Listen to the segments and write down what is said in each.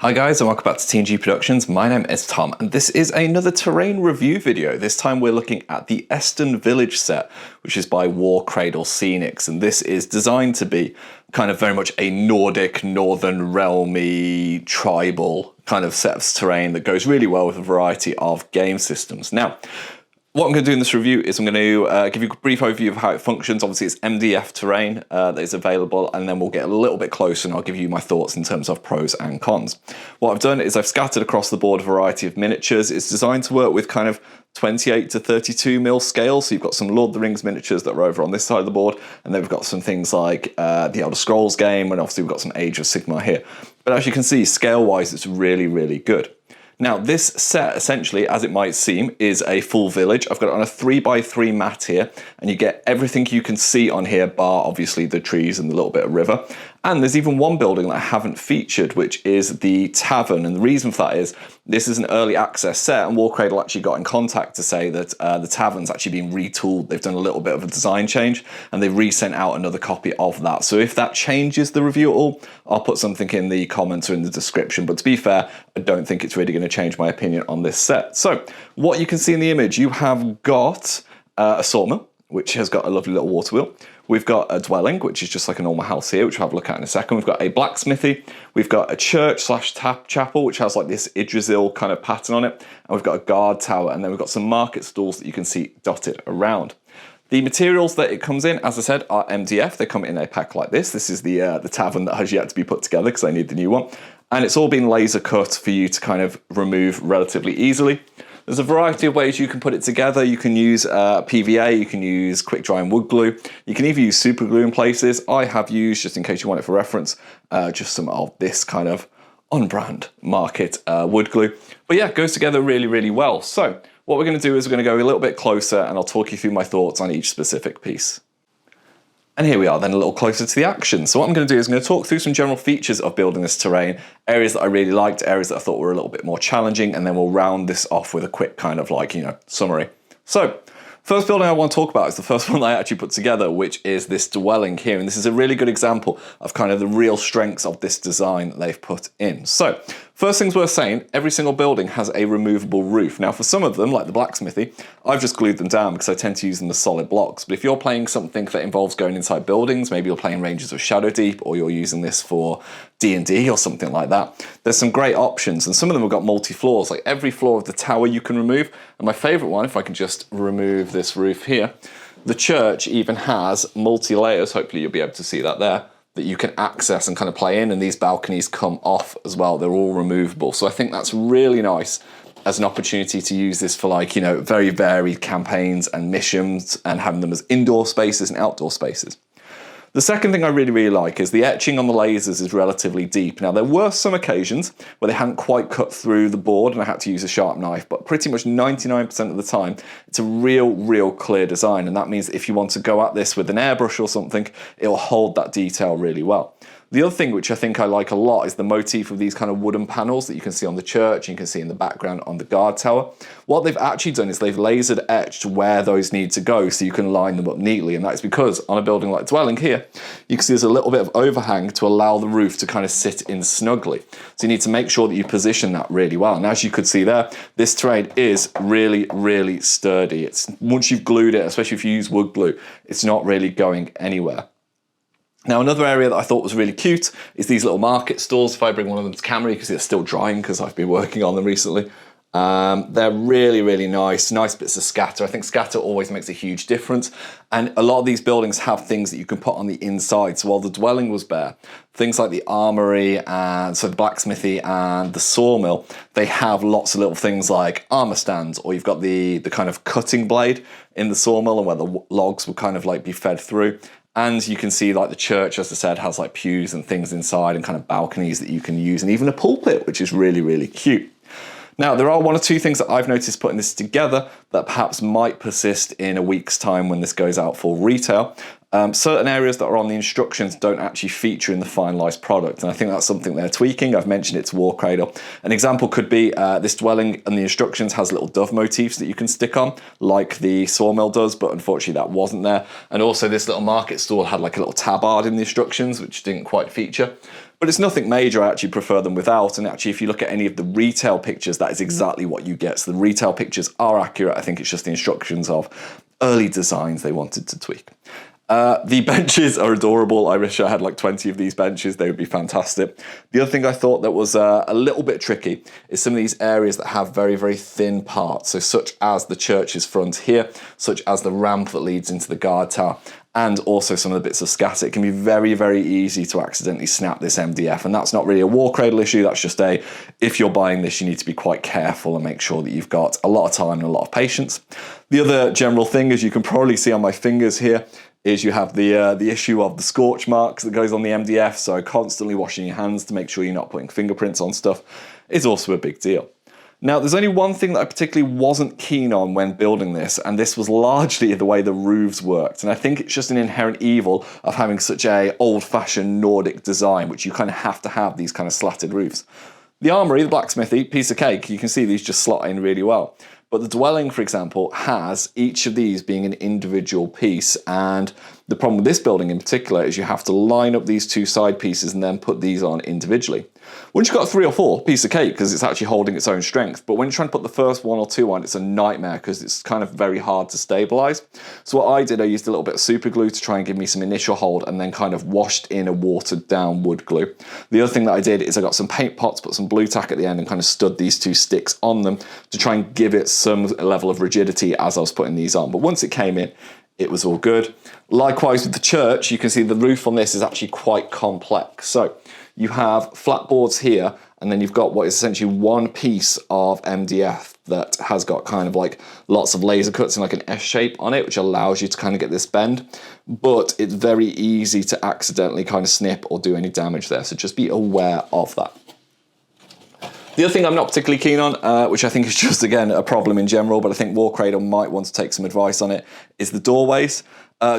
Hi guys and welcome back to TNG Productions. My name is Tom and this is another terrain review video. This time we're looking at the Estun Village set, which is by Warcradle Scenics, and this is designed to be kind of very much a Nordic, Northern realmy, tribal kind of set of terrain that goes really well with a variety of game systems. Now, what I'm going to do in this review is I'm going to give you a brief overview of how it functions. Obviously, it's MDF terrain that is available, and then we'll get a little bit closer and I'll give you my thoughts in terms of pros and cons. What I've done is I've scattered across the board a variety of miniatures. It's designed to work with kind of 28 to 32 mil scale. So you've got some Lord of the Rings miniatures that are over on this side of the board, and then we've got some things like the Elder Scrolls game, and obviously we've got some Age of Sigmar here. But as you can see, scale-wise, it's really, really good. Now, this set, essentially, as it might seem, is a full village. I've got it on a 3x3 mat here, and you get everything you can see on here, bar, obviously, the trees and the little bit of river. And there's even one building that I haven't featured, which is the Tavern. And the reason for that is this is an early access set, and Warcradle actually got in contact to say that the Tavern's actually been retooled. They've done a little bit of a design change, and they've resent out another copy of that. So if that changes the review at all, I'll put something in the comments or in the description. But to be fair, I don't think it's really going to change my opinion on this set. So what you can see in the image, you have got a sawmill, which has got a lovely little water wheel. We've got a dwelling, which is just like a normal house here, which we'll have a look at in a second. We've got a blacksmithy. We've got a church slash chapel, which has like this Yggdrasil kind of pattern on it. And we've got a guard tower. And then we've got some market stalls that you can see dotted around. The materials that it comes in, as I said, are MDF. They come in a pack like this. This is the Tavern that has yet to be put together because I need the new one. And it's all been laser cut for you to kind of remove relatively easily. There's a variety of ways you can put it together. You can use PVA, you can use quick dry and wood glue. You can even use super glue in places. I have used, just in case you want it for reference, just some of this kind of on-brand market wood glue. But yeah, it goes together really, really well. So what we're going to do is we're going to go a little bit closer and I'll talk you through my thoughts on each specific piece. And here we are then a little closer to the action. So what I'm going to do is I'm going to talk through some general features of building this terrain, areas that I really liked, areas that I thought were a little bit more challenging, and then we'll round this off with a quick kind of like, summary. So first building I want to talk about is the first one that I actually put together, which is this dwelling here. And this is a really good example of kind of the real strengths of this design that they've put in. So first things worth saying, every single building has a removable roof. Now for some of them, like the blacksmithy, I've just glued them down because I tend to use them as solid blocks. But if you're playing something that involves going inside buildings, maybe you're playing Rangers of Shadow Deep, or you're using this for D&D or something like that, there's some great options. And some of them have got multi-floors, like every floor of the tower you can remove. And my favorite one, if I can just remove this roof here, the church even has multi-layers, hopefully you'll be able to see that there, that you can access and kind of play in, and these balconies come off as well. They're all removable. So I think that's really nice as an opportunity to use this for like, very varied campaigns and missions, and having them as indoor spaces and outdoor spaces. The second thing I really, really like is the etching on the lasers is relatively deep. Now, there were some occasions where they hadn't quite cut through the board and I had to use a sharp knife, but pretty much 99% of the time, it's a real clear design. And that means if you want to go at this with an airbrush or something, it'll hold that detail really well. The other thing which I think I like a lot is the motif of these kind of wooden panels that you can see on the church and you can see in the background on the guard tower. What they've actually done is they've lasered etched where those need to go so you can line them up neatly, and that's because on a building like dwelling here, you can see there's a little bit of overhang to allow the roof to kind of sit in snugly. So you need to make sure that you position that really well. And as you could see there, this terrain is really sturdy. It's once you've glued it, especially if you use wood glue, it's not really going anywhere. Now, another area that I thought was really cute is these little market stalls. If I bring one of them to camera, you can see they're still drying because I've been working on them recently. They're really nice bits of scatter. I think scatter always makes a huge difference. And a lot of these buildings have things that you can put on the inside. So while the dwelling was bare, things like the armory and so the blacksmithy and the sawmill, they have lots of little things like armor stands, or you've got the kind of cutting blade in the sawmill and where the logs would kind of like be fed through. And you can see like the church, as I said, has like pews and things inside and kind of balconies that you can use, and even a pulpit, which is really cute. Now, there are one or two things that I've noticed putting this together that perhaps might persist in a week's time when this goes out for retail. Certain areas that are on the instructions don't actually feature in the finalized product, and I think that's something they're tweaking. I've mentioned it to Warcradle. An example could be this dwelling and the instructions has little dove motifs that you can stick on, like the sawmill does, but unfortunately that wasn't there. And also this little market stall had like a little tabard in the instructions, which didn't quite feature. But But it's nothing major. I actually prefer them without. And actually, if you look at any of the retail pictures, that is exactly what you get. So the retail pictures are accurate. I think it's just the instructions of early designs they wanted to tweak. The benches are adorable. I wish I had like 20 of these benches. They would be fantastic. The other thing I thought that was a little bit tricky is some of these areas that have very, very thin parts. So such as the church's front here, such as the ramp that leads into the guard tower, and also some of the bits of scatter. It can be very, very easy to accidentally snap this MDF, and that's not really a Warcradle issue. That's just if you're buying this, you need to be quite careful and make sure that you've got a lot of time and a lot of patience. The other general thing, as you can probably see on my fingers here, is you have the issue of the scorch marks that goes on the MDF, so constantly washing your hands to make sure you're not putting fingerprints on stuff is also a big deal. Now, there's only one thing that I particularly wasn't keen on when building this, and this was largely the way the roofs worked. And I think it's just an inherent evil of having such a old-fashioned Nordic design, which you kind of have to have these kind of slatted roofs. The armory, the blacksmithy, piece of cake, you can see these just slot in really well. But the dwelling, for example, has each of these being an individual piece, and the problem with this building in particular is you have to line up these two side pieces and then put these on individually. Once you've got 3 or 4, piece of cake, because it's actually holding its own strength. But when you're trying to put the first 1 or 2 on, it's a nightmare because it's kind of very hard to stabilize. So what I did, I used a little bit of super glue to try and give me some initial hold, and then kind of washed in a watered down wood glue. The other thing that I did is I got some paint pots, put some blue tack at the end, and kind of stood these 2 sticks on them to try and give it some level of rigidity as I was putting these on. But once it came in, it was all good. Likewise with the church, you can see the roof on this is actually quite complex. So you have flat boards here, and then you've got what is essentially one piece of MDF that has got kind of like lots of laser cuts in like an S shape on it, which allows you to kind of get this bend. But it's very easy to accidentally kind of snip or do any damage there. So just be aware of that. The other thing I'm not particularly keen on, which I think is just, again, a problem in general, but I think Warcradle might want to take some advice on it, is the doorways.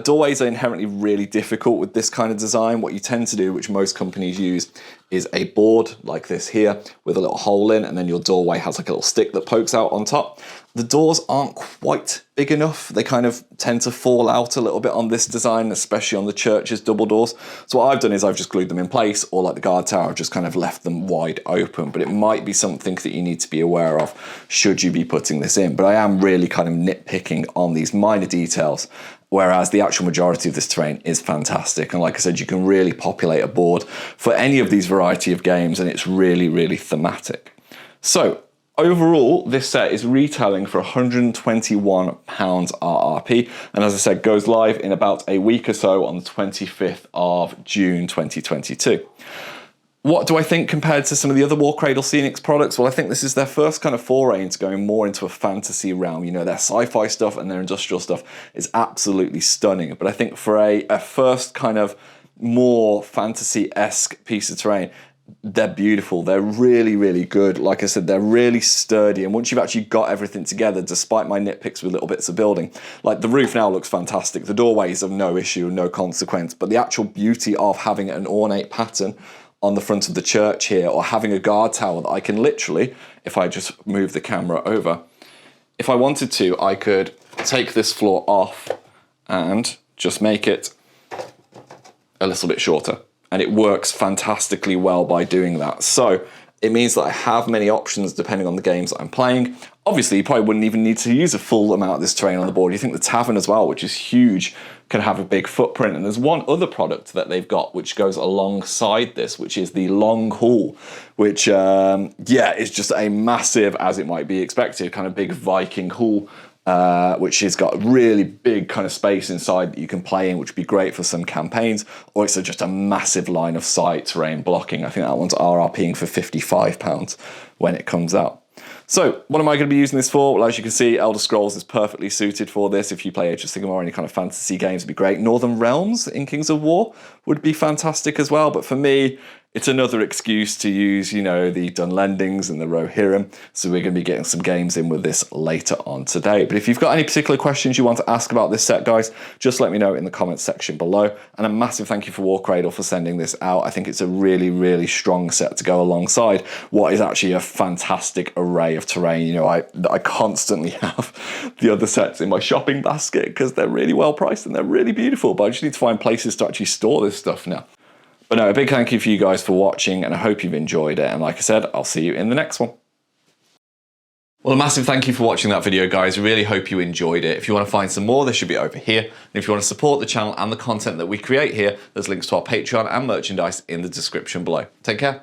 Doorways are inherently really difficult with this kind of design. What you tend to do, which most companies use, is a board like this here with a little hole in, and then your doorway has like a little stick that pokes out on top. The doors aren't quite big enough. They kind of tend to fall out a little bit on this design, especially on the church's double doors. So what I've done is I've just glued them in place, or like the guard tower, I've just kind of left them wide open. But it might be something that you need to be aware of should you be putting this in. But I am really kind of nitpicking on these minor details, whereas the actual majority of this terrain is fantastic. And like I said, you can really populate a board for any of these variety of games, and it's really, really thematic. So overall, this set is retailing for £121 RRP, and as I said, goes live in about a week or so on the 25th of June 2022. What do I think compared to some of the other Warcradle Scenics products? Well, I think this is their first kind of foray into going more into a fantasy realm. You know, their sci-fi stuff and their industrial stuff is absolutely stunning. But I think for a first kind of more fantasy-esque piece of terrain, they're beautiful. They're really, really good. Like I said, they're really sturdy. And once you've actually got everything together, despite my nitpicks with little bits of building, like the roof now looks fantastic. The doorways are no issue, no consequence. But the actual beauty of having an ornate pattern on the front of the church here, or having a guard tower that I can literally, if I just move the camera over, if I wanted to, I could take this floor off and just make it a little bit shorter. And it works fantastically well by doing that. So it means that I have many options depending on the games that I'm playing. Obviously, you probably wouldn't even need to use a full amount of this terrain on the board. You think the Tavern as well, which is huge, can have a big footprint. And there's one other product that they've got which goes alongside this, which is the Long Hall, which, is just a massive, as it might be expected, kind of big Viking hall, which has got really big kind of space inside that you can play in, which would be great for some campaigns, or it's just a massive line of sight terrain blocking. I think that one's RRPing for £55 when it comes out. So what am I going to be using this for? Well, as you can see, Elder Scrolls is perfectly suited for this. If you play Age of Sigmar or any kind of fantasy games, it'd be great. Northern Realms in Kings of War would be fantastic as well. But for me, it's another excuse to use, you know, the Dunlendings and the Rohirrim. So we're going to be getting some games in with this later on today. But if you've got any particular questions you want to ask about this set, guys, just let me know in the comments section below. And a massive thank you for Warcradle for sending this out. I think it's a really, really strong set to go alongside what is actually a fantastic array of terrain. You know, I constantly have the other sets in my shopping basket because they're really well priced and they're really beautiful. But I just need to find places to actually store this stuff now. But no, a big thank you for you guys for watching, and I hope you've enjoyed it. And like I said, I'll see you in the next one. Well, a massive thank you for watching that video, guys. Really hope you enjoyed it. If you want to find some more, they should be over here. And if you want to support the channel and the content that we create here, there's links to our Patreon and merchandise in the description below. Take care.